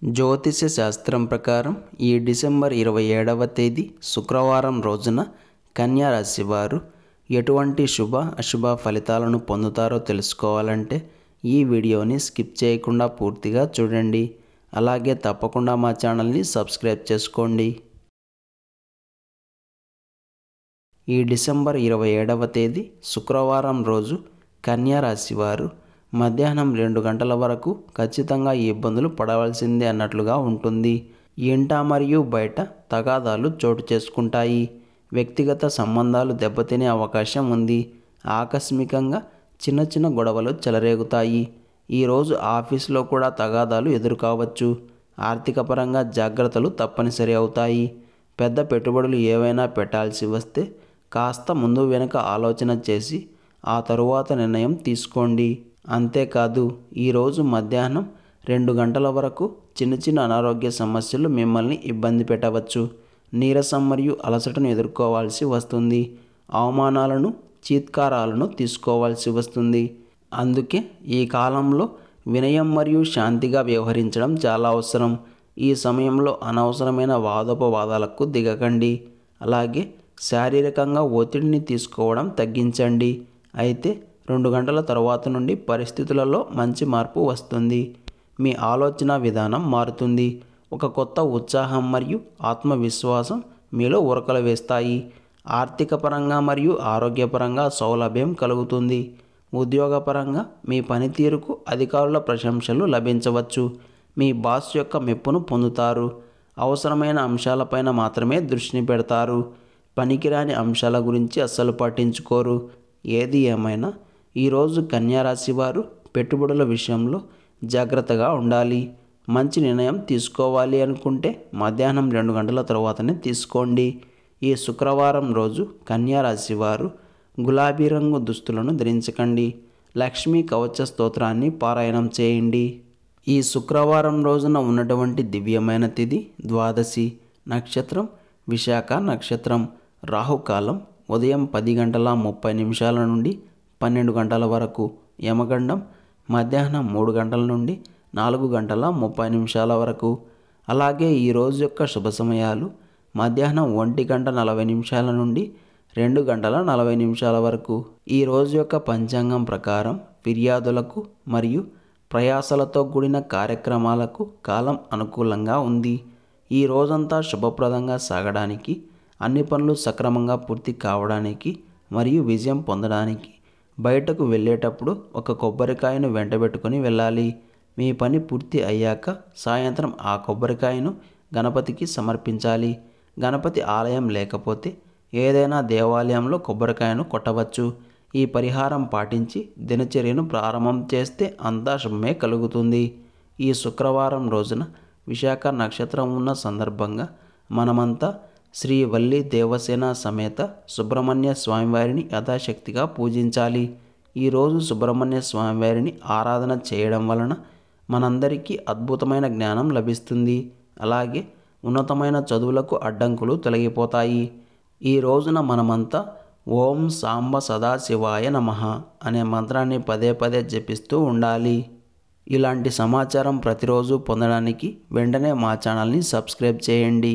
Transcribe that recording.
జ్యోతిష శాస్త్రం ప్రకారం ఈ డిసెంబర్ 27వ తేదీ శుక్రవారం రోజున కన్యా రాశి వారు ఎటువంటి శుభ అశుభ ఫలితాలను పొందుతారో తెలుసుకోవాలంటే ఈ వీడియోని స్కిప్ చేయకుండా పూర్తిగా చూడండి. అలాగే తప్పకుండా మా ఛానల్ని సబ్స్క్రైబ్ చేసుకోండి. ఈ డిసెంబర్ 27వ తేదీ శుక్రవారం రోజు కన్యా రాశి వారు మధ్యాహ్నం 2 గంటల వరకు ఖచ్చితంగా ఈ ఇబ్బందులు పడవలసిందే అన్నట్లుగా ఉంటుంది. ఇంట మరియు బయట తగాదాలు చోటు చేసుకుంటాయి. వ్యక్తిగత సంబంధాలు దెబ్బతినే అవకాశం ఉంది. ఆకస్మికంగా చిన్న చిన్న గొడవలు చెలరేగుతాయి. ఈరోజు ఆఫీసులో కూడా తగాదాలు ఎదురుకావచ్చు. ఆర్థిక పరంగా జాగ్రత్తలు తప్పనిసరి అవుతాయి. పెద్ద పెట్టుబడులు ఏవైనా పెట్టాల్సి వస్తే కాస్త ముందు వెనుక ఆలోచన చేసి ఆ తరువాత నిర్ణయం తీసుకోండి. అంతేకాదు ఈరోజు మధ్యాహ్నం 2 గంటల వరకు చిన్న చిన్న అనారోగ్య సమస్యలు మిమ్మల్ని ఇబ్బంది పెట్టవచ్చు. నీరసం మరియు అలసటను ఎదుర్కోవాల్సి వస్తుంది. అవమానాలను చీత్కారాలను తీసుకోవాల్సి వస్తుంది. అందుకే ఈ కాలంలో వినయం మరియు శాంతిగా వ్యవహరించడం చాలా అవసరం. ఈ సమయంలో అనవసరమైన వాదోపవాదాలకు దిగకండి. అలాగే శారీరకంగా ఒత్తిడిని తీసుకోవడం తగ్గించండి. అయితే 2 గంటల తర్వాత నుండి పరిస్థితులలో మంచి మార్పు వస్తుంది. మీ ఆలోచన విధానం మారుతుంది. ఒక కొత్త ఉత్సాహం మరియు ఆత్మవిశ్వాసం మీలో ఉరకలు వేస్తాయి. ఆర్థిక పరంగా మరియు ఆరోగ్యపరంగా సౌలభ్యం కలుగుతుంది. ఉద్యోగపరంగా మీ పనితీరుకు అధికారుల ప్రశంసలు లభించవచ్చు. మీ బాస్ యొక్క మెప్పును పొందుతారు. అవసరమైన అంశాలపైన మాత్రమే దృష్టిని పెడతారు. పనికిరాని అంశాల గురించి అస్సలు పట్టించుకోరు. ఏది ఏమైనా ఈరోజు కన్యారాశి వారు పెట్టుబడుల విషయంలో జాగ్రత్తగా ఉండాలి. మంచి నిర్ణయం తీసుకోవాలి అనుకుంటే మధ్యాహ్నం 2 గంటల తర్వాతనే తీసుకోండి. ఈ శుక్రవారం రోజు కన్యారాశి వారు గులాబీ రంగు దుస్తులను ధరించకండి. లక్ష్మీ కవచ స్తోత్రాన్ని పారాయణం చేయండి. ఈ శుక్రవారం రోజున ఉన్నటువంటి దివ్యమైన తిథి ద్వాదశి. నక్షత్రం విశాఖ నక్షత్రం. రాహుకాలం ఉదయం 10:30 నుండి 12 గంటల వరకు. యమగండం మధ్యాహ్నం 3 గంటల నుండి 4:30 వరకు. అలాగే ఈరోజు యొక్క శుభ సమయాలు మధ్యాహ్నం 1:40 నుండి 2:40 వరకు. ఈ రోజు యొక్క పంచాంగం ప్రకారం ఫిర్యాదులకు మరియు ప్రయాసలతో కూడిన కార్యక్రమాలకు కాలం అనుకూలంగా ఉంది. ఈ రోజంతా శుభప్రదంగా సాగడానికి, అన్ని పనులు సక్రమంగా పూర్తి కావడానికి మరియు విజయం పొందడానికి బయటకు వెళ్ళేటప్పుడు ఒక కొబ్బరికాయను వెంటబెట్టుకొని వెళ్ళాలి. మీ పని పూర్తి అయ్యాక సాయంత్రం ఆ కొబ్బరికాయను గణపతికి సమర్పించాలి. గణపతి ఆలయం లేకపోతే ఏదైనా దేవాలయంలో కొబ్బరికాయను కొట్టవచ్చు. ఈ పరిహారం పాటించి దినచర్యను ప్రారంభం చేస్తే అంతా శుభమే కలుగుతుంది. ఈ శుక్రవారం రోజున విశాఖ నక్షత్రం ఉన్న సందర్భంగా మనమంతా శ్రీ వల్లి దేవసేన సమేత సుబ్రహ్మణ్య స్వామివారిని యథాశక్తిగా పూజించాలి. ఈరోజు సుబ్రహ్మణ్య స్వామివారిని ఆరాధన చేయడం వలన మనందరికీ అద్భుతమైన జ్ఞానం లభిస్తుంది. అలాగే ఉన్నతమైన చదువులకు అడ్డంకులు తొలగిపోతాయి. ఈ రోజున మనమంతా ఓం సాంబ సదాశివాయ నమః అనే మంత్రాన్ని పదే పదే జపిస్తూ ఉండాలి. ఇలాంటి సమాచారం ప్రతిరోజు పొందడానికి వెంటనే మా ఛానల్ని సబ్స్క్రైబ్ చేయండి.